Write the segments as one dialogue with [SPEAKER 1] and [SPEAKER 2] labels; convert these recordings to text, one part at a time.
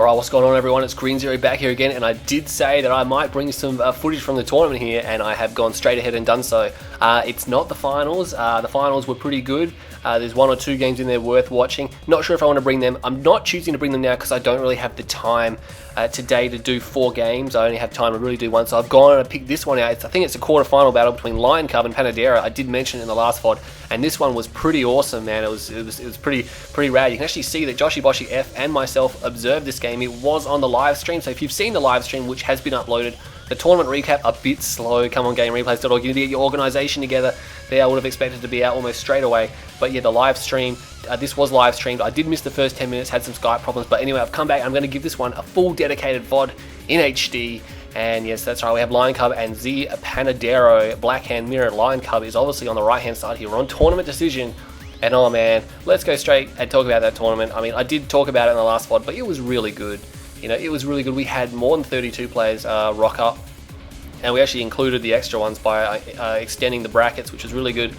[SPEAKER 1] Alright, what's going on everyone? It's Green Zero back here again, and I did say that I might bring some footage from the tournament here, and I have gone straight ahead and done so. It's not the finals. The finals were pretty good. There's one or two games in there worth watching. Not sure if I want to bring them. I'm not choosing to bring them now because I don't really have the time today to do 4 games. I only have time to really do one, so I've gone and picked this one out. I think it's a quarter-final battle between L1onCub and Panader0. I did mention it in the last VOD, and this one was pretty awesome, man. It was pretty rad. You can actually see that Joshy Boshy F and myself observed this game. It was on the live stream, so if you've seen the live stream, which has been uploaded, the tournament recap a bit slow. Come on, GameReplays.org. You need to get your organisation together. There, I would have expected to be out almost straight away. But yeah, the live stream, this was live streamed. I did miss the first 10 minutes, had some Skype problems. But anyway, I've come back. I'm going to give this one a full dedicated VOD in HD. And yes, that's right. We have L1onCub and z.Panader0. Black hand mirror. L1onCub is obviously on the right hand side here. We're on tournament decision. And oh man, let's go straight and talk about that tournament. I mean, I did talk about it in the last VOD, but it was really good. You know, it was really good. We had more than 32 players rock up, and we actually included the extra ones by extending the brackets, which was really good.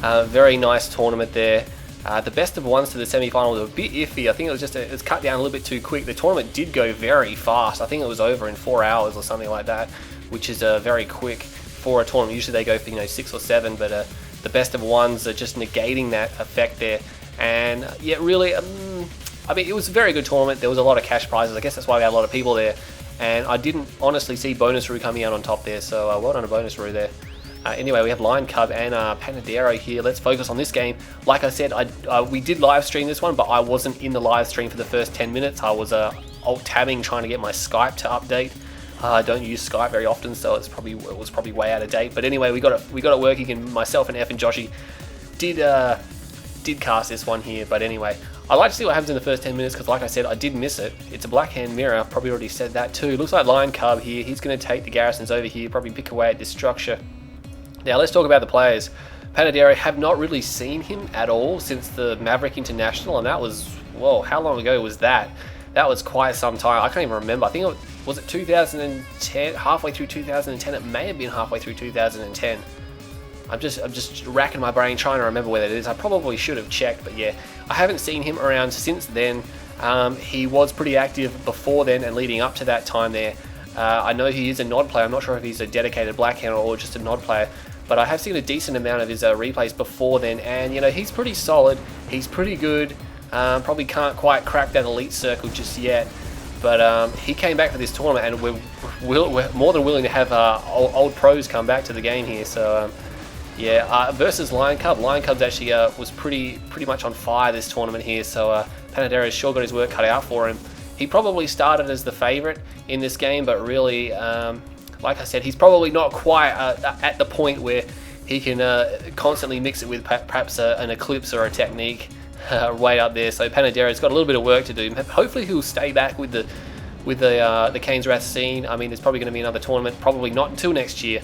[SPEAKER 1] Very nice tournament there. The best of ones to the semi-final was a bit iffy. I think it was just it was cut down a little bit too quick. The tournament did go very fast. I think it was over in 4 hours or something like that, which is very quick for a tournament. Usually they go for 6 or 7, but the best of ones are just negating that effect there. And yeah, really. I mean, it was a very good tournament. There was a lot of cash prizes. I guess that's why we had a lot of people there. And I didn't honestly see Bonus Roo coming out on top there, so well done to Bonus Roo there. Anyway, we have L1onCub and Panader0 here. Let's focus on this game. Like I said, we did live stream this one, but I wasn't in the live stream for the first 10 minutes. I was alt-tabbing trying to get my Skype to update. I don't use Skype very often, so it was probably way out of date. But anyway, we got it working, and myself and F and Joshy did cast this one here. But anyway, I'd like to see what happens in the first 10 minutes because, like I said, I did miss it. It's a black hand mirror. Probably already said that too. Looks like L1onCub here. He's going to take the garrisons over here, probably pick away at this structure. Now, let's talk about the players. Panader0 have not really seen him at all since the Maverick International, and that was, whoa, how long ago was that? That was quite some time. I can't even remember. I think was it 2010, halfway through 2010? It may have been halfway through 2010. I'm just racking my brain trying to remember where that is. I probably should have checked, but yeah, I haven't seen him around since then. He was pretty active before then and leading up to that time there. I know he is a nod player. I'm not sure if he's a dedicated blackhand or just a nod player, but I have seen a decent amount of his replays before then, and he's pretty solid. He's pretty good. Probably can't quite crack that elite circle just yet, but he came back for this tournament, and we're more than willing to have old pros come back to the game here. So yeah, versus L1onCub. L1onCub's actually was pretty much on fire this tournament here, so Panader0's sure got his work cut out for him. He probably started as the favourite in this game, but really, like I said, he's probably not quite at the point where he can constantly mix it with perhaps an Eclipse or a Technique way up there. So Panader0's got a little bit of work to do. Hopefully he'll stay back with the Kane's Wrath scene. I mean, there's probably going to be another tournament, probably not until next year.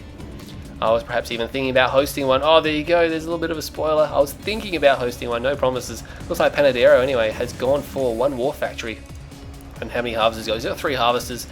[SPEAKER 1] I was perhaps even thinking about hosting one. Oh, there you go. There's a little bit of a spoiler. I was thinking about hosting one. No promises. Looks like Panader0 anyway has gone for 1 War Factory. And how many harvesters he's got 3 harvesters.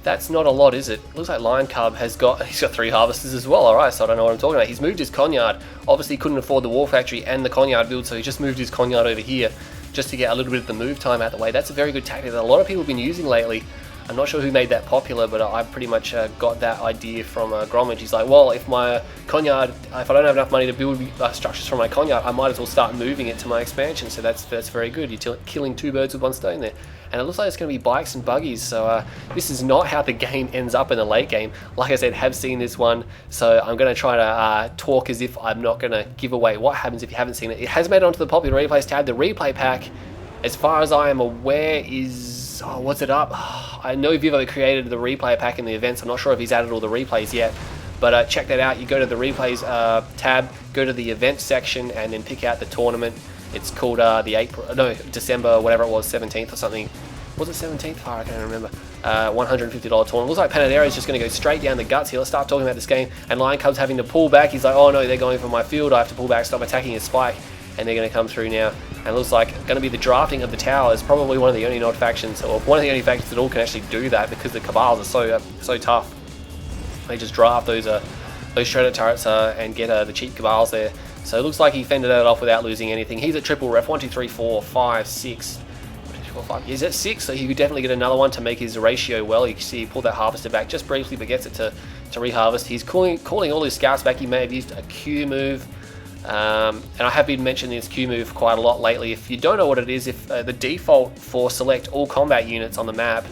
[SPEAKER 1] That's not a lot, is it? Looks like L1onCub he's got 3 harvesters as well. Alright, so I don't know what I'm talking about. He's moved his Conyard. Obviously couldn't afford the War Factory and the Conyard build, so he just moved his Conyard over here just to get a little bit of the move time out of the way. That's a very good tactic that a lot of people have been using lately. I'm not sure who made that popular, but I pretty much got that idea from Gromage. He's like, well, if my Conyard, if I don't have enough money to build structures from my Conyard, I might as well start moving it to my expansion. So that's very good. You're killing 2 birds with 1 stone there. And it looks like it's going to be bikes and buggies. So this is not how the game ends up in the late game. Like I said, have seen this one. So I'm going to try to talk as if I'm not going to give away what happens if you haven't seen it. It has made it onto the popular replays tab. The replay pack, as far as I am aware, is... oh, what's it up? I know Vivo created the replay pack in the events. I'm not sure if he's added all the replays yet, but check that out. You go to the replays tab, go to the events section, and then pick out the tournament. It's called December, whatever it was, 17th or something. Was it 17th? Oh, I can't remember. $150 tournament. Looks like Panader0 is just going to go straight down the guts here. Let's start talking about this game. And L1onCub's having to pull back. He's like, oh no, they're going for my field. I have to pull back, stop attacking his spike. And they're going to come through now. And it looks like going to be the drafting of the towers. Probably one of the only nod factions, or one of the only factions that all can actually do that, because the Cabals are so tough. They just draft those shredder turrets and get the cheap Cabals there. So it looks like he fended that off without losing anything. He's at triple ref. 1, 2, 3, 4, 5, 6. 4, 5. He's at 6, so he could definitely get another one to make his ratio well. You can see he pulled that harvester back just briefly, but gets it to reharvest. He's calling all his scouts back. He may have used a Q move. And I have been mentioning this Q move quite a lot lately. If you don't know what it is, if the default for select all combat units on the map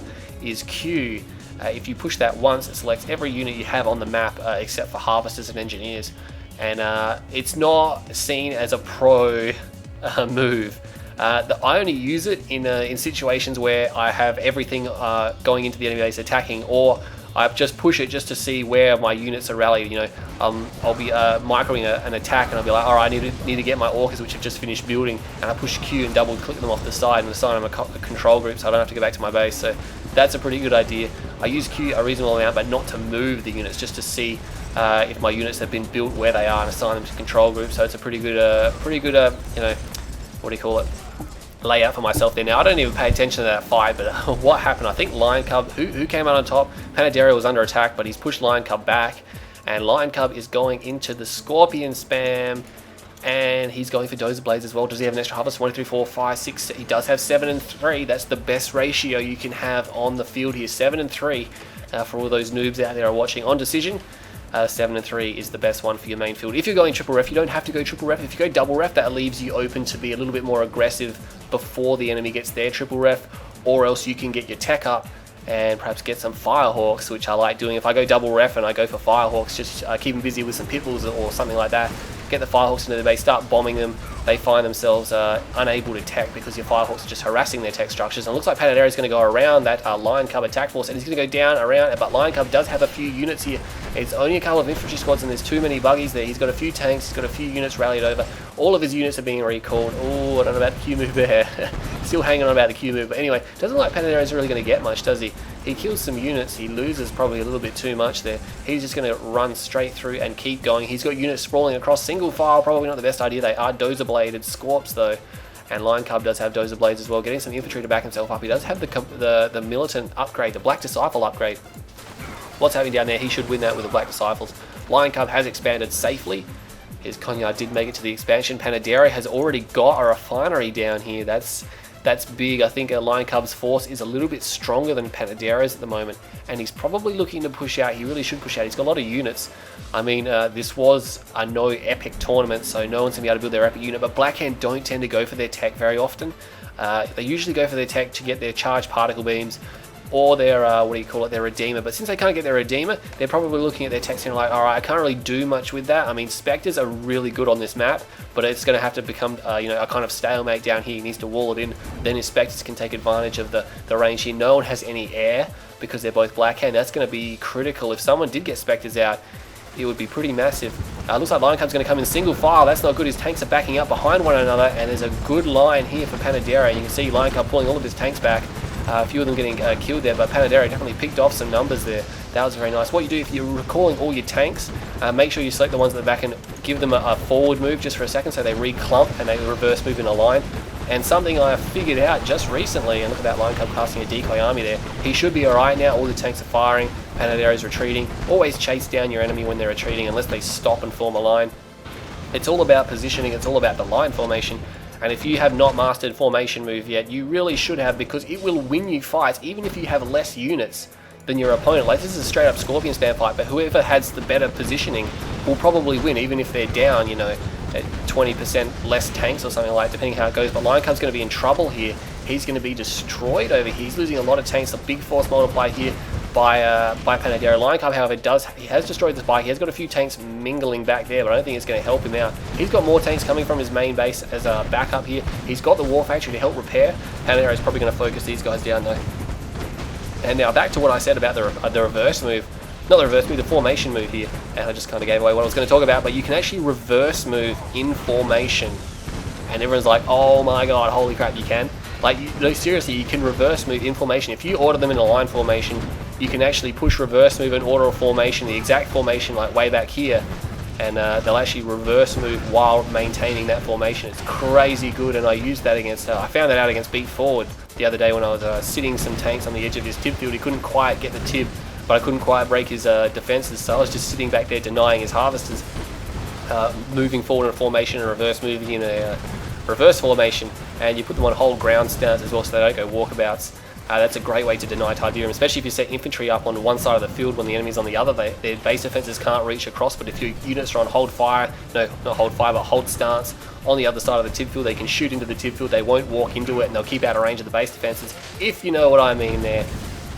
[SPEAKER 1] is Q, if you push that once, it selects every unit you have on the map except for harvesters and engineers. And it's not seen as a pro move. I only use it in situations where I have everything going into the enemy base attacking, or I just push it just to see where my units are rallied. You know, I'll be microing an attack, and I'll be like, all right, I need to get my orcas which have just finished building, and I push Q and double click them off the side and assign them a control group, so I don't have to go back to my base. So that's a pretty good idea. I use Q a reasonable amount, but not to move the units, just to see if my units have been built where they are and assign them to control groups. So it's a pretty good, you know, what do you call it? Layout for myself there. Now I don't even pay attention to that fight, but what happened? I think l1onCub, who came out on top. Panader0 was under attack, but he's pushed l1onCub back, and l1onCub is going into the Scorpion spam, and he's going for Dozer Blades as well. Does he have an extra harvest? 1, 2, 3, 4, 5, 6. He does have 7 and 3. That's the best ratio you can have on the field here. 7 and 3 for all those noobs out there are watching on Decision. 7 and 3 is the best one for your main field. If you're going triple ref, you don't have to go triple ref. If you go double ref, that leaves you open to be a little bit more aggressive before the enemy gets their triple ref, or else you can get your tech up and perhaps get some Firehawks, which I like doing. If I go double ref and I go for Firehawks, just keep them busy with some Pitbulls or something like that. Get the Firehawks into the base, start bombing them. They find themselves unable to tech because your Firehawks are just harassing their tech structures. And it looks like Panader is going to go around that l1onCub attack force, and he's going to go down around. But l1onCub does have a few units here. It's only a couple of infantry squads, and there's too many buggies there. He's got a few tanks, he's got a few units rallied over. All of his units are being recalled. Oh, I don't know about the Q move there. Still hanging on about the Q move. But anyway, doesn't look like Panader is really going to get much, does he? He kills some units, he loses probably a little bit too much there. He's just going to run straight through and keep going. He's got units sprawling across single file, probably not the best idea. They are Dozer Bladed Scorps though, and l1onCub does have Dozer Blades as well, getting some infantry to back himself up. He does have the militant upgrade, the Black Disciple upgrade. What's happening down there? He should win that with the Black Disciples. l1onCub has expanded safely. His Conyard did make it to the expansion. Panader has already got a refinery down here. That's big. I think l1onCub's force is a little bit stronger than Panadero's at the moment, and he's probably looking to push out. He really should push out. He's got a lot of units. I mean, this was a no epic tournament, so no one's going to be able to build their epic unit, but Blackhand don't tend to go for their tech very often. They usually go for their tech to get their charged particle beams, or their, their Redeemer. But since they can't get their Redeemer, they're probably looking at their text and like, alright, I can't really do much with that. I mean, Spectres are really good on this map, but it's going to have to become, a kind of stalemate down here. He needs to wall it in. Then his Spectres can take advantage of the range here. No one has any air because they're both Blackhand. That's going to be critical. If someone did get Spectres out, it would be pretty massive. Looks like l1onCub's going to come in single file. That's not good. His tanks are backing up behind one another, and there's a good line here for Panader. You can see l1onCub pulling all of his tanks back. A few of them getting killed there, but Panader definitely picked off some numbers there. That was very nice. What you do if you're recalling all your tanks, make sure you select the ones at the back and give them a forward move just for a second so they re-clump and they reverse move in a line. And something I figured out just recently, and look at that l1onCub casting a decoy army there. He should be alright now. All the tanks are firing. Panader is retreating. Always chase down your enemy when they're retreating unless they stop and form a line. It's all about positioning. It's all about the line formation. And if you have not mastered formation move yet, you really should have, because it will win you fights even if you have less units than your opponent. Like, this is a straight up Scorpion spam fight, but whoever has the better positioning will probably win, even if they're down, at 20% less tanks or something like that, depending how it goes. But l1onCub's going to be in trouble here. He's going to be destroyed over here. He's losing a lot of tanks. A big force multiply here by Panader. l1onCub, however, he has destroyed the spike. He has got a few tanks mingling back there, but I don't think it's going to help him out. He's got more tanks coming from his main base as a backup here. He's got the War Factory to help repair. Panader is probably going to focus these guys down though. And now back to what I said about the reverse move. Not the reverse move, the formation move here. And I just kind of gave away what I was going to talk about, but you can actually reverse move in formation. And everyone's like, oh my god, holy crap, you can. Like, seriously, you can reverse move in formation. If you order them in a line formation, you can actually push reverse move and order a formation, the exact formation like way back here, and they'll actually reverse move while maintaining that formation. It's crazy good, and I used that against, I found that out against Beat Forward the other day when I was sitting some tanks on the edge of his tib field. He couldn't quite get the tib, but I couldn't quite break his defenses, so I was just sitting back there denying his harvesters, moving forward in a formation and reverse moving in a reverse formation, and you put them on hold ground stance as well, so they don't go walkabouts. That's a great way to deny Tiberium, especially if you set infantry up on one side of the field when the enemy's on the other. Their base defenses can't reach across, but if your units are on hold fire, no, not hold fire, but hold stance on the other side of the tib field, they can shoot into the tib field, they won't walk into it, and they'll keep out of range of the base defenses, if you know what I mean there.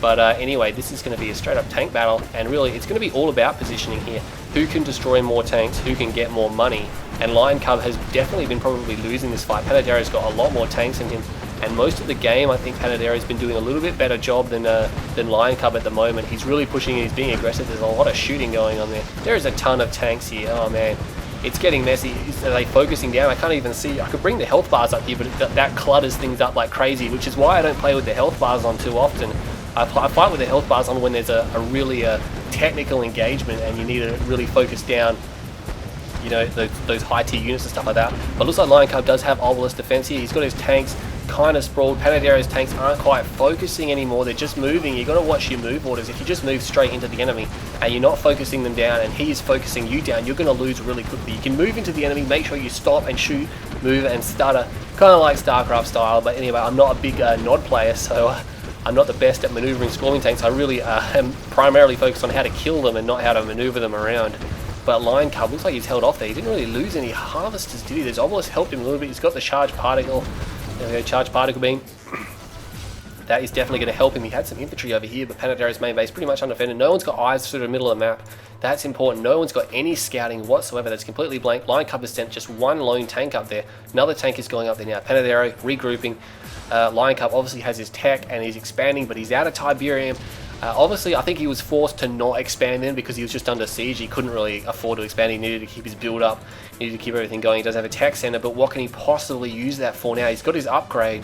[SPEAKER 1] But anyway, this is going to be a straight up tank battle, and really it's going to be all about positioning here. Who can destroy more tanks, who can get more money, and l1onCub has definitely been probably losing this fight. Panader0's got a lot more tanks in him, and most of the game I think Panader0's been doing a little bit better job than l1onCub at the moment. He's really pushing, he's being aggressive, there's a lot of shooting going on there. There is a ton of tanks here, oh man. It's getting messy. Are they focusing down? I can't even see. I could bring the health bars up here, but that clutters things up like crazy, which is why I don't play with the health bars on too often. I fight with the health bars on when there's a really technical engagement and you need to really focus down, you know, those high tier units and stuff like that. But it looks like l1onCub does have obelisk defense here. He's got his tanks kind of sprawled. Panader0's tanks aren't quite focusing anymore. They're just moving. You've got to watch your move orders. If you just move straight into the enemy and you're not focusing them down and he's focusing you down, you're going to lose really quickly. You can move into the enemy, make sure you stop and shoot, move and stutter, kind of like StarCraft style. But anyway, I'm not a big nod player, so I'm not the best at maneuvering swarming tanks. I really am primarily focused on how to kill them and not how to maneuver them around. But l1onCub looks like he's held off there. He didn't really lose any harvesters, did he? There's almost helped him a little bit. He's got the charged particle. There we go, charged particle beam. That is definitely going to help him. He had some infantry over here, but Panader0's main base pretty much undefended. No one's got eyes through the middle of the map. That's important. No one's got any scouting whatsoever. That's completely blank. l1onCub has sent just one lone tank up there. Another tank is going up there now. Panader0 regrouping. l1onCub obviously has his tech and he's expanding, but he's out of Tiberium. Obviously, I think he was forced to not expand then because he was just under siege. He couldn't really afford to expand. He needed to keep his build up. He needed to keep everything going. He does have a tech center, but what can he possibly use that for now? He's got his upgrade.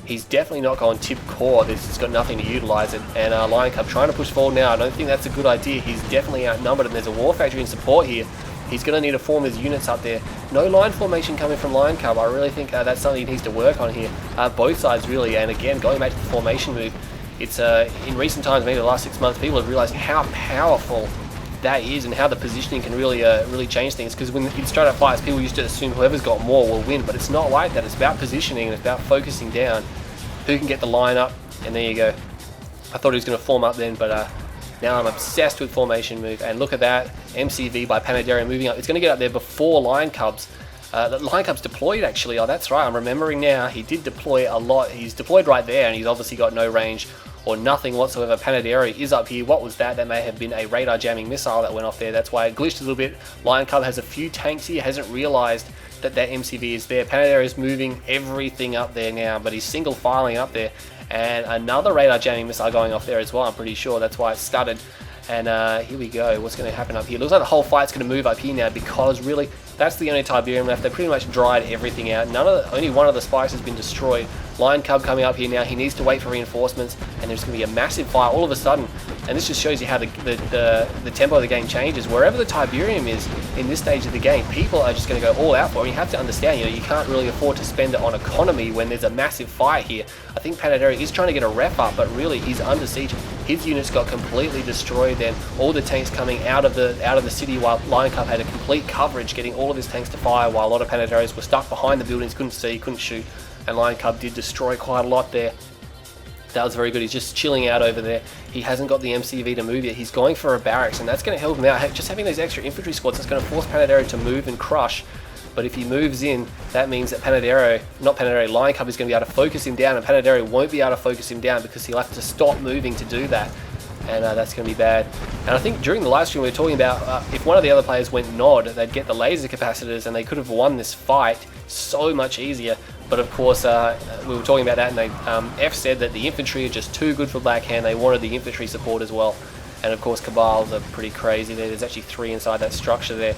[SPEAKER 1] He's definitely not going tip core. He's got nothing to utilize it. And l1onCub trying to push forward now. I don't think that's a good idea. He's definitely outnumbered, and there's a war factory in support here. He's going to need to form his units up there. No line formation coming from l1onCub. I really think that's something he needs to work on here. Both sides really. And again, going back to the formation move, it's in recent times, maybe the last 6 months, people have realized how powerful that is and how the positioning can really change things. Because when in straight up fights, people used to assume whoever's got more will win, but it's not like that. It's about positioning and it's about focusing down who can get the line up. And there you go. I thought he was going to form up then, but now I'm obsessed with formation move. And look at that MCV by Panader0 moving up. It's going to get up there before l1onCub's. The l1onCub's deployed actually. Oh, that's right. I'm remembering now. He did deploy a lot. He's deployed right there, and he's obviously got no range or nothing whatsoever. Panader0 is up here. What was that? That may have been a radar jamming missile that went off there. That's why it glitched a little bit. l1onCub has a few tanks here. Hasn't realized that MCV is there. Panader0 is moving everything up there now, but he's single filing up there. And another radar jamming missile going off there as well. I'm pretty sure that's why it stuttered. And here we go. What's going to happen up here? Looks like the whole fight's going to move up here now because really that's the only Tiberium left. They pretty much dried everything out. Only one of the spikes has been destroyed. l1onCub coming up here now. He needs to wait for reinforcements, and there's going to be a massive fight all of a sudden. And this just shows you how the tempo of the game changes. Wherever the Tiberium is in this stage of the game, people are just going to go all out for it. And you have to understand, you can't really afford to spend it on economy when there's a massive fight here. I think Panader0 is trying to get a rep up, but really he's under siege. His units got completely destroyed. Then all the tanks coming out of the city, while l1onCub had a complete coverage, getting all of his tanks to fire, while a lot of Panader0s were stuck behind the buildings, couldn't see, couldn't shoot. And l1onCub did destroy quite a lot there. That was very good. He's just chilling out over there. He hasn't got the MCV to move yet. He's going for a barracks, and that's going to help him out. Just having those extra infantry squads is going to force Panader0 to move and crush. But if he moves in, that means that l1onCub is going to be able to focus him down, and Panader0 won't be able to focus him down because he'll have to stop moving to do that. And that's going to be bad. And I think during the live stream we were talking about if one of the other players went nod, they'd get the laser capacitors and they could have won this fight so much easier. But of course, we were talking about that, and F said that the infantry are just too good for Black Hand. They wanted the infantry support as well. And of course, Cabals are pretty crazy there. There's actually 3 inside that structure there.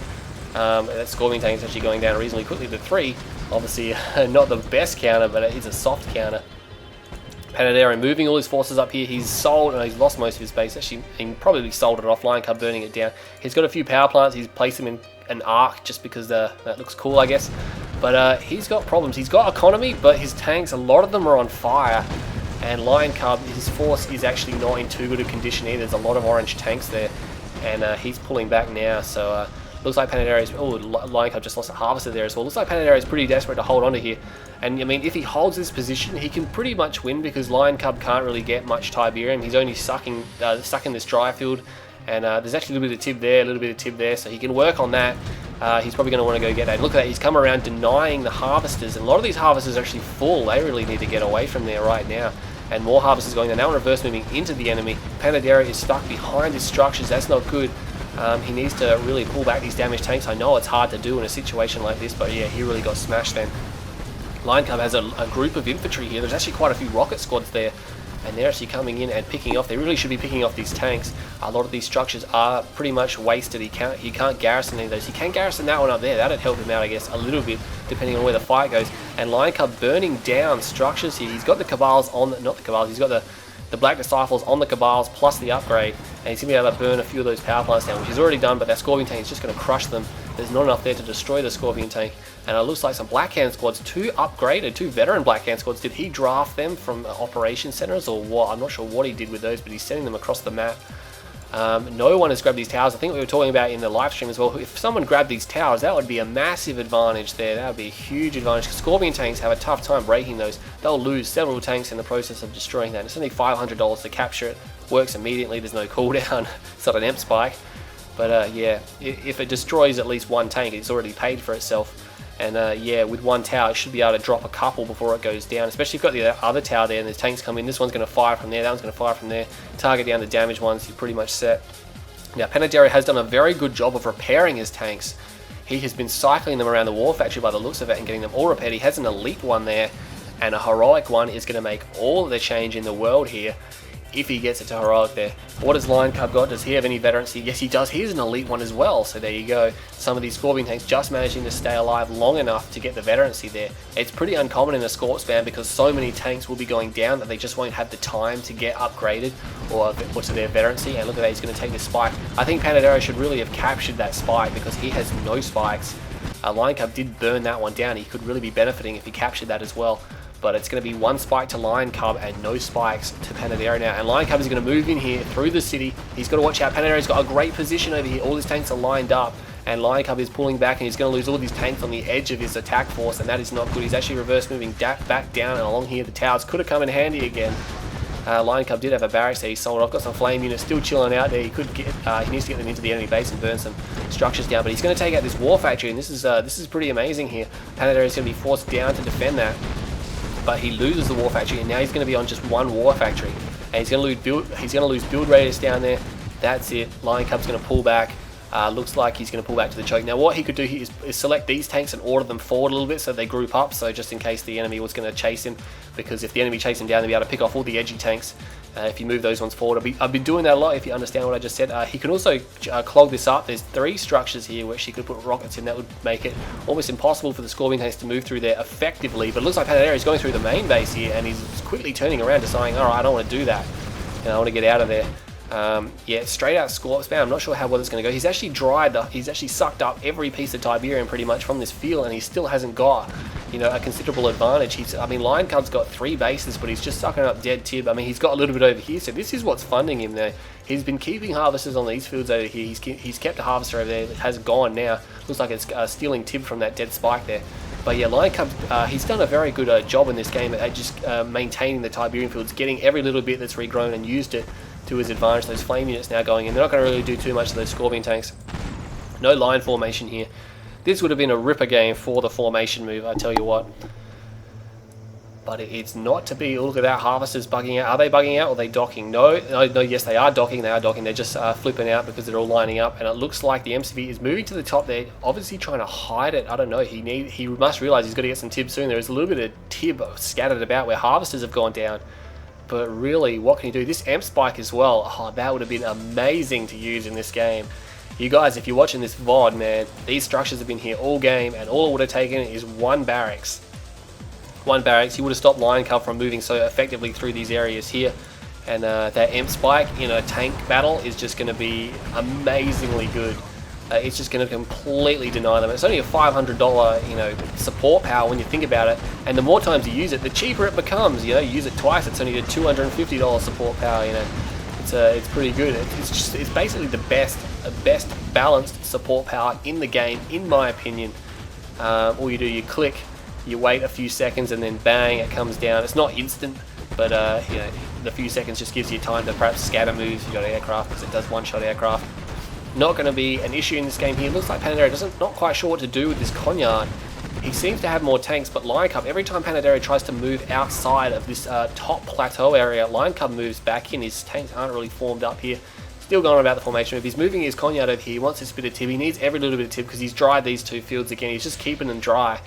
[SPEAKER 1] That scorpion tank is actually going down reasonably quickly to 3. Obviously, not the best counter, but it is a soft counter. Panader0 moving all his forces up here. He's sold, and he's lost most of his base. Actually, he probably sold it off. l1onCub burning it down. He's got a few power plants. He's placed them in an arc just because that looks cool, I guess. But he's got problems. He's got economy, but his tanks, a lot of them are on fire. And l1onCub, his force is actually not in too good a condition either. There's a lot of orange tanks there, and he's pulling back now. So Looks like Panader0's... Oh, Lion Cub just lost a harvester there as well. Looks like Panader0 is pretty desperate to hold onto here. And I mean, if he holds this position, he can pretty much win because Lion Cub can't really get much Tiberium. He's only stuck in this dry field. And there's actually a little bit of tib there, a little bit of tib there, so he can work on that. He's probably going to want to go get that. Look at that, he's come around denying the harvesters, and a lot of these harvesters are actually full. They really need to get away from there right now. And more harvesters going there. Now reverse moving into the enemy. Panader0 is stuck behind his structures. That's not good. He needs to really pull back these damaged tanks. I know it's hard to do in a situation like this, but yeah, he really got smashed then. Lion Cub has a group of infantry here. There's actually quite a few rocket squads there. And they're actually coming in and picking off. They really should be picking off these tanks. A lot of these structures are pretty much wasted. He can't garrison any of those. He can garrison that one up there. That'd help him out, I guess, a little bit, depending on where the fight goes. And Lion Cub burning down structures here. He's got the Cabals on, not the Cabals, he's got the Black Decisives on the Cabals plus the upgrade. And he's going to be able to burn a few of those power plants down, which he's already done, but that Scorpion tank is just going to crush them. There's not enough there to destroy the Scorpion tank. And it looks like some Black Hand squads, two veteran Black Hand squads. Did he draft them from operation centers or what? I'm not sure what he did with those, but he's sending them across the map. No one has grabbed these towers. I think we were talking about in the live stream as well. If someone grabbed these towers, that would be a massive advantage there. That would be a huge advantage. Scorpion tanks have a tough time breaking those. They'll lose several tanks in the process of destroying that. It's only $500 to capture it. Works immediately. There's no cooldown. It's not an EMP spike. But yeah, if it destroys at least one tank, it's already paid for itself. And yeah, with one tower, it should be able to drop a couple before it goes down. Especially if you've got the other tower there and the tanks come in. This one's going to fire from there, that one's going to fire from there. Target down the damaged ones, you're pretty much set. Now, Panader0 has done a very good job of repairing his tanks. He has been cycling them around the war factory by the looks of it and getting them all repaired. He has an elite one there, and a heroic one is going to make all the change in the world here. If he gets it to heroic there. What has Lion Cub got? Does he have any veterancy? Yes, he does. Here's an elite one as well. So there you go. Some of these Scorpion tanks just managing to stay alive long enough to get the veterancy there. It's pretty uncommon in a Scorp spam because so many tanks will be going down that they just won't have the time to get upgraded or to their veterancy. And look at that, he's going to take this spike. I think Panader0 should really have captured that spike because he has no spikes. Lion Cub did burn that one down. He could really be benefiting if he captured that as well. But it's going to be one spike to Lion Cub and no spikes to Panader0 now. And Lion Cub is going to move in here through the city. He's got to watch out. Panader0's got a great position over here. All his tanks are lined up. And Lion Cub is pulling back and he's going to lose all these tanks on the edge of his attack force. And that is not good. He's actually reverse moving back down and along here. The towers could have come in handy again. Lion Cub did have a barracks that he sold. I've got some flame units still chilling out there. He could get, he needs to get them into the enemy base and burn some structures down. But he's going to take out this war factory. And this is pretty amazing here. Panader0 is going to be forced down to defend that. But he loses the war factory, and now he's going to be on just one war factory, and he's going to lose build radius down there. That's it. Lion Cub's going to pull back. Looks like he's going to pull back to the choke. Now, what he could do here is select these tanks and order them forward a little bit so they group up. So just in case the enemy was going to chase him, because if the enemy chased him down, they'll be able to pick off all the edgy tanks. If you move those ones forward, I've been doing that a lot. If you understand what I just said, he can also clog this up. There's 3 structures here which he could put rockets in. That would make it almost impossible for the Scorpion tanks to move through there effectively. But it looks like Panader0 is going through the main base here, and he's quickly turning around, deciding, all right, I don't want to do that. And I want to get out of there. Yeah, straight out Scorp spam. I'm not sure how well it's going to go. He's actually he's actually sucked up every piece of Tiberium pretty much from this field, and he still hasn't got, you know, a considerable advantage. I mean, Lion Cub's got 3 bases, but he's just sucking up dead tib. I mean, he's got a little bit over here, so this is what's funding him there. He's been keeping harvesters on these fields over here. He's kept a harvester over there that has gone now. Looks like it's stealing tib from that dead spike there. But yeah, Lion Cub, he's done a very good job in this game at just maintaining the Tiberium fields, getting every little bit that's regrown and used it to his advantage. Those flame units now going in. They're not going to really do too much to those Scorpion tanks. No line formation here. This would have been a ripper game for the formation move, I tell you what. But it's not to be. Look at that, harvesters bugging out. Are they bugging out or are they docking? No, yes, they are docking. They are docking. They're just flipping out because they're all lining up. And it looks like the MCV is moving to the top there, obviously trying to hide it. I don't know. He must realize he's got to get some tib soon. There is a little bit of tib scattered about where harvesters have gone down. But really, what can you do? This amp spike as well, oh, that would have been amazing to use in this game. You guys, if you're watching this VOD, man, these structures have been here all game, and all it would have taken is one barracks. One barracks, he would have stopped Lion Cub from moving so effectively through these areas here. And that amp spike in a tank battle is just going to be amazingly good. It's just going to completely deny them. It's only a $500, you know, support power when you think about it. And the more times you use it, the cheaper it becomes. You know, you use it twice, it's only a $250 support power. You know, it's pretty good. It's basically the best balanced support power in the game, in my opinion. All you do, you click, you wait a few seconds, and then bang, it comes down. It's not instant, but you know, the few seconds just gives you time to perhaps scatter moves. You got aircraft because it does one-shot aircraft. Not going to be an issue in this game here. Looks like Panadero not quite sure what to do with this Conyard. He seems to have more tanks, but l1onCub, every time Panadero tries to move outside of this top plateau area, l1onCub moves back in. His tanks aren't really formed up here. Still going about the formation move. He's moving his Conyard over here. He wants this bit of tib. He needs every little bit of tib because he's dried these two fields again. He's just keeping them dry,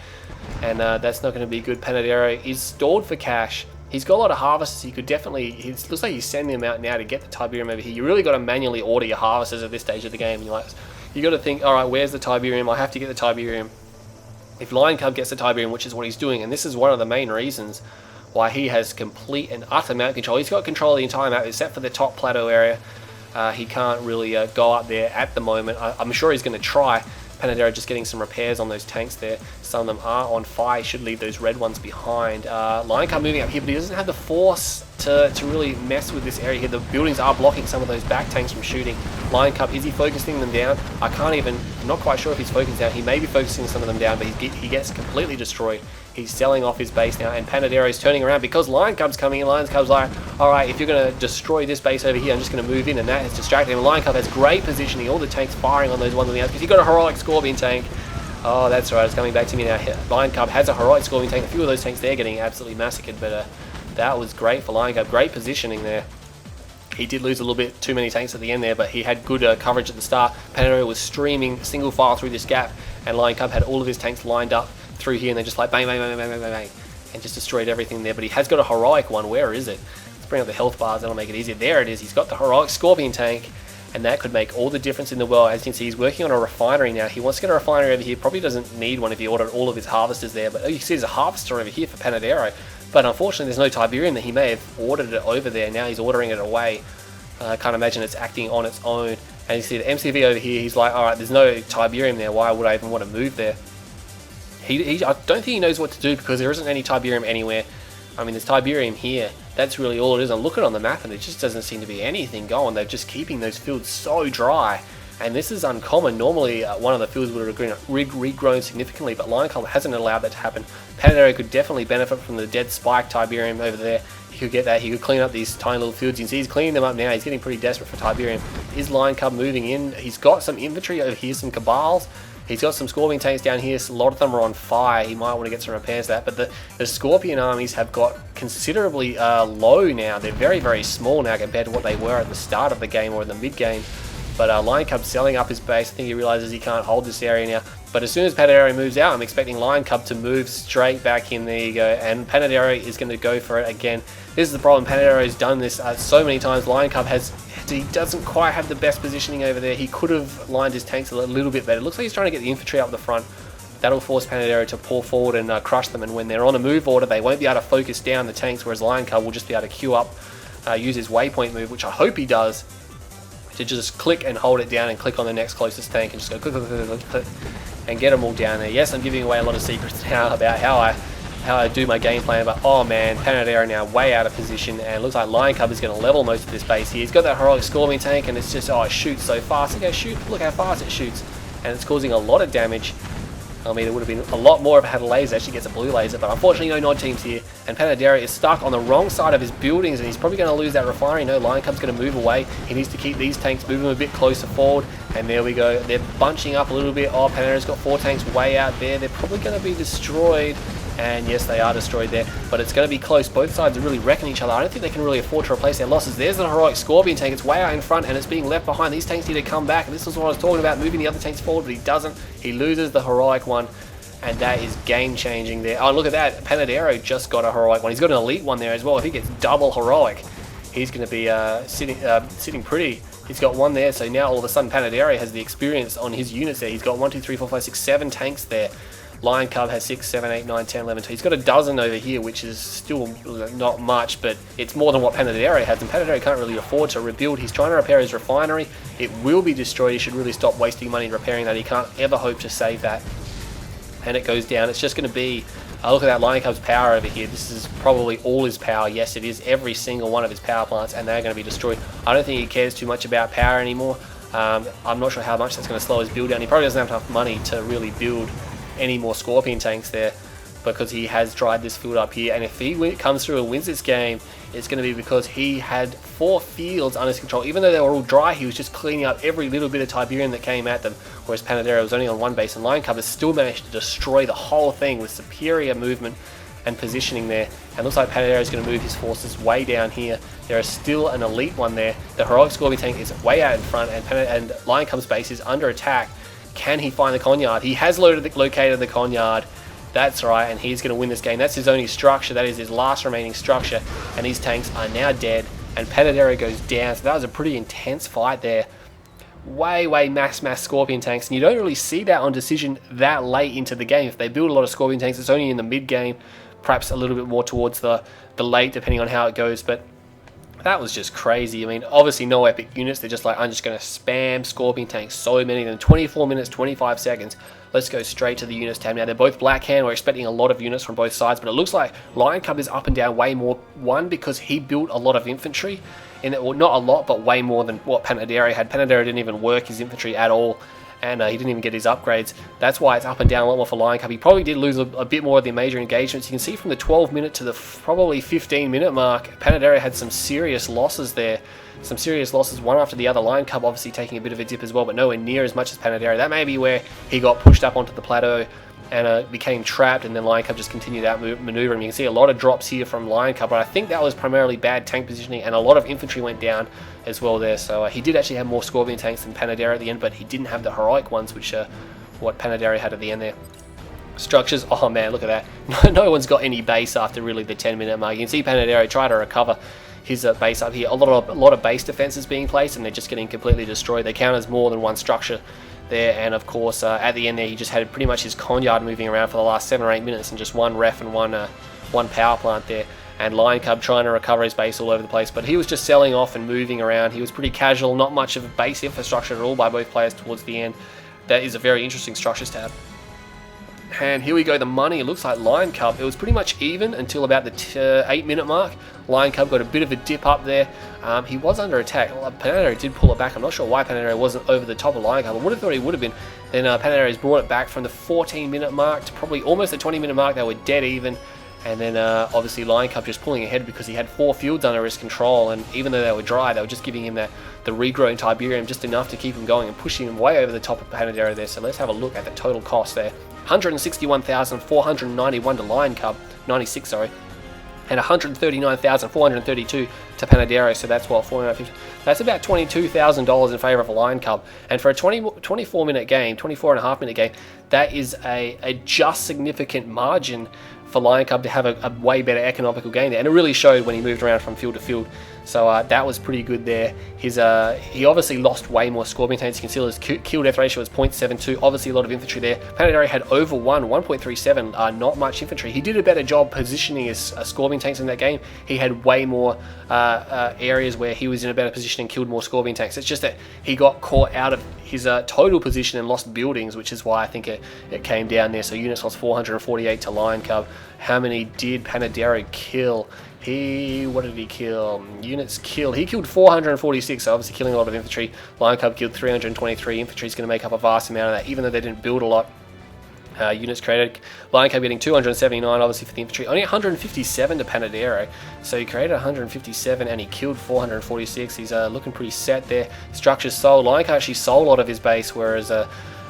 [SPEAKER 1] and that's not going to be good. Panadero is stalled for cash. He's got a lot of harvesters. He could definitely... It looks like he's sending them out now to get the Tiberium over here. You really got to manually order your harvesters at this stage of the game. You got to think, all right, where's the Tiberium? I have to get the Tiberium. If l1onCub gets the Tiberium, which is what he's doing, and this is one of the main reasons why he has complete and utter map control. He's got control of the entire map except for the top plateau area. He can't really go up there at the moment. I'm sure he's going to try. Panadero just getting some repairs on those tanks there. Some of them are on fire. He should leave those red ones behind. l1onCub moving up here, but he doesn't have the force to really mess with this area here. The buildings are blocking some of those back tanks from shooting. l1onCub, is he focusing them down? I'm not quite sure if he's focusing down. He may be focusing some of them down, but he gets completely destroyed. He's selling off his base now, and Panadero is turning around because l1onCub's coming in. l1onCub's like, alright, if you're going to destroy this base over here, I'm just going to move in, and that has distracted him. l1onCub has great positioning, all the tanks firing on those ones on the outside, because he's got a heroic Scorpion tank. Oh, that's right, it's coming back to me now. l1onCub has a heroic Scorpion tank. A few of those tanks, they're getting absolutely massacred, but that was great for l1onCub. Great positioning there. He did lose a little bit too many tanks at the end there, but he had good coverage at the start. Panadero was streaming single file through this gap, and l1onCub had all of his tanks lined up through here, and they're just like bang, bang, bang, bang, bang, bang, bang, and just destroyed everything there. But he has got a heroic one. Where is it? Let's bring up the health bars. That'll make it easier. There it is. He's got the heroic Scorpion tank, and that could make all the difference in the world. As you can see, he's working on a refinery now. He wants to get a refinery over here. Probably doesn't need one if he ordered all of his harvesters there. But you can see there's a harvester over here for Panadero. But unfortunately, there's no Tiberium that he may have ordered it over there. Now he's ordering it away. I can't imagine it's acting on its own. And you see the MCV over here. He's like, all right, there's no Tiberium there. Why would I even want to move there? I don't think he knows what to do because there isn't any Tiberium anywhere. I mean, there's Tiberium here. That's really all it is. I'm looking on the map and there just doesn't seem to be anything going. They're just keeping those fields so dry. And this is uncommon. Normally, one of the fields would have regrown significantly, but l1onCub hasn't allowed that to happen. Panadero could definitely benefit from the dead spike Tiberium over there. He could get that. He could clean up these tiny little fields. You can see he's cleaning them up now. He's getting pretty desperate for Tiberium. Is l1onCub moving in? He's got some infantry over here, some Cabals. He's got some Scorpion tanks down here. A lot of them are on fire. He might want to get some repairs to that. But the Scorpion armies have got considerably low now. They're very, very small now compared to what they were at the start of the game or in the mid-game. But l1onCub's selling up his base. I think he realizes he can't hold this area now. But as soon as Panadero moves out, I'm expecting l1onCub to move straight back in. There you go. And Panadero is going to go for it again. This is the problem. Panadero's done this so many times. l1onCub he doesn't quite have the best positioning over there. He could have lined his tanks a little bit better. It looks like he's trying to get the infantry up the front. That'll force Panadero to pour forward and crush them. And when they're on a move order, they won't be able to focus down the tanks, whereas l1onCub will just be able to queue up, use his waypoint move, which I hope he does, to just click and hold it down and click on the next closest tank and just go click, click, click, click, click, and get them all down there. Yes, I'm giving away a lot of secrets now about how I do my game plan, but oh man, Panadero now way out of position, and it looks like l1onCub is going to level most of this base here. He's got that heroic Scorpion tank, and it's just, oh, it shoots so fast. Look how fast it shoots, and it's causing a lot of damage. I mean, it would have been a lot more if it had a laser. Actually gets a blue laser, but unfortunately no nod teams here, and Panadero is stuck on the wrong side of his buildings, and he's probably going to lose that refinery. No, l1onCub's going to move away. He needs to keep these tanks moving a bit closer forward, and there we go. They're bunching up a little bit. Oh, Panadero's got 4 tanks way out there. They're probably going to be destroyed. And yes, they are destroyed there, but it's going to be close. Both sides are really wrecking each other. I don't think they can really afford to replace their losses. There's the heroic Scorpion tank. It's way out in front, and it's being left behind. These tanks need to come back, and this is what I was talking about, moving the other tanks forward, but he doesn't. He loses the heroic one, and that is game-changing there. Oh, look at that. Panadero just got a heroic one. He's got an elite one there as well. If he gets double heroic, he's going to be sitting pretty. He's got one there, so now all of a sudden Panadero has the experience on his units there. He's got 1, 2, 3, 4, 5, 6, 7 tanks there. l1onCub has 6, 7, 8, 9, 10, 11, 12. He's got a dozen over here, which is still not much, but it's more than what Panadero has, and Panadero can't really afford to rebuild. He's trying to repair his refinery. It will be destroyed. He should really stop wasting money repairing that. He can't ever hope to save that. And it goes down. It's just going to be Look at that Lion Cub's power over here. This is probably all his power. Yes, it is every single one of his power plants, and they're going to be destroyed. I don't think he cares too much about power anymore. I'm not sure how much that's going to slow his build down. He probably doesn't have enough money to really build any more Scorpion tanks there, because he has dried this field up here. And if he comes through and wins this game, it's going to be because he had 4 fields under his control. Even though they were all dry, he was just cleaning up every little bit of Tiberium that came at them, whereas Panadero was only on 1 base, and LionCub has still managed to destroy the whole thing with superior movement and positioning there. And looks like Panadero is going to move his forces way down here. There is still an elite one there. The heroic Scorpion tank is way out in front, and LionCub's base is under attack. Can he find the Conyard? He has located the Conyard. That's right, and he's going to win this game. That's his only structure. That is his last remaining structure, and his tanks are now dead, and Panadero goes down. So that was a pretty intense fight there. Way mass Scorpion tanks, and you don't really see that on Decision that late into the game. If they build a lot of Scorpion tanks, it's only in the mid game, perhaps a little bit more towards the late, depending on how it goes. But that was just crazy. I mean, obviously no epic units. They're just like, I'm just going to spam Scorpion tanks, so many of them. 24 minutes, 25 seconds. Let's go straight to the units tab. Now, they're both black hand. We're expecting a lot of units from both sides, but it looks like LionCub is up and down way more. One, because he built a lot of infantry, well, not a lot, but way more than what Panadero had. Panadero didn't even work his infantry at all, and he didn't even get his upgrades. That's why it's up and down a lot more for LionCub. He probably did lose a bit more of the major engagements. You can see from the 12-minute to the probably 15-minute mark, Panadero had some serious losses there. Some serious losses, one after the other. LionCub obviously taking a bit of a dip as well, but nowhere near as much as Panadero. That may be where he got pushed up onto the plateau and became trapped, and then LionCub just continued out maneuvering. You can see a lot of drops here from LionCub, but I think that was primarily bad tank positioning, and a lot of infantry went down as well there. So he did actually have more Scorpion tanks than Panadero at the end, but he didn't have the heroic ones, which what Panadero had at the end there. Structures, oh man, look at that. No one's got any base after really the 10-minute mark. You can see Panadero try to recover his base up here. A lot of base defenses being placed, and they're just getting completely destroyed. They count as more than one structure there, and of course at the end there he just had pretty much his Conyard moving around for the last 7 or 8 minutes, and just one ref and one power plant there, and LionCub trying to recover his base all over the place. But he was just selling off and moving around. He was pretty casual, not much of a base infrastructure at all by both players towards the end. That is a very interesting structures tab. And here we go, the money. It looks like LionCub, it was pretty much even until about the 8-minute mark. LionCub got a bit of a dip up there. He was under attack. Panadero did pull it back. I'm not sure why Panadero wasn't over the top of LionCub. I would have thought he would have been. Then Panadero's brought it back from the 14-minute mark to probably almost the 20-minute mark. They were dead even. And then obviously LionCub just pulling ahead because he had 4 fields under his control, and even though they were dry, they were just giving him the regrowing Tiberium just enough to keep him going and pushing him way over the top of Panadero there. So let's have a look at the total cost there. 161,491 to LionCub, 96, sorry, and 139,432 to Panadero. So that's what, 450. That's about $22,000 in favor of a LionCub. And for a 24-minute game, 24.5-minute game, that is a just significant margin for LionCub to have a way better economical game there, and it really showed when he moved around from field to field. So that was pretty good there. He obviously lost way more Scorpion tanks. You can see his kill death ratio was 0.72. Obviously a lot of infantry there. Panadero had over 1.37. Not much infantry. He did a better job positioning his Scorpion tanks in that game. He had way more areas where he was in a better position and killed more Scorpion tanks. It's just that he got caught out of his total position and lost buildings, which is why I think it came down there. So units lost 448 to LionCub. How many did Panadero kill? What did he kill? Units killed. He killed 446, so obviously killing a lot of infantry. LionCub killed 323. Infantry is going to make up a vast amount of that, even though they didn't build a lot. Units created. LionCub getting 279, obviously, for the infantry. Only 157 to Panadero. So he created 157 and he killed 446. He's looking pretty set there. Structures sold. LionCub actually sold a lot of his base, whereas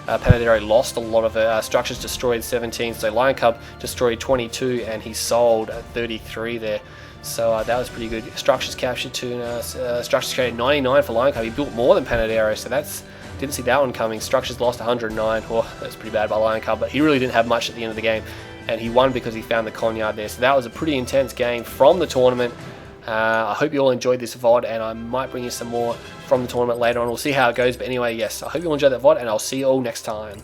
[SPEAKER 1] Panadero lost a lot of it. Structures destroyed 17, so LionCub destroyed 22 and he sold 33 there. So that was pretty good. Structures captured structures created 99 for LionCub. He built more than Panadero, so didn't see that one coming. Structures lost 109. Well, that's pretty bad by LionCub, but he really didn't have much at the end of the game, and he won because he found the Conyard there. So that was a pretty intense game from the tournament. I hope you all enjoyed this VOD, and I might bring you some more from the tournament later on. We'll see how it goes, but anyway, yes, I hope you all enjoyed that VOD, and I'll see you all next time.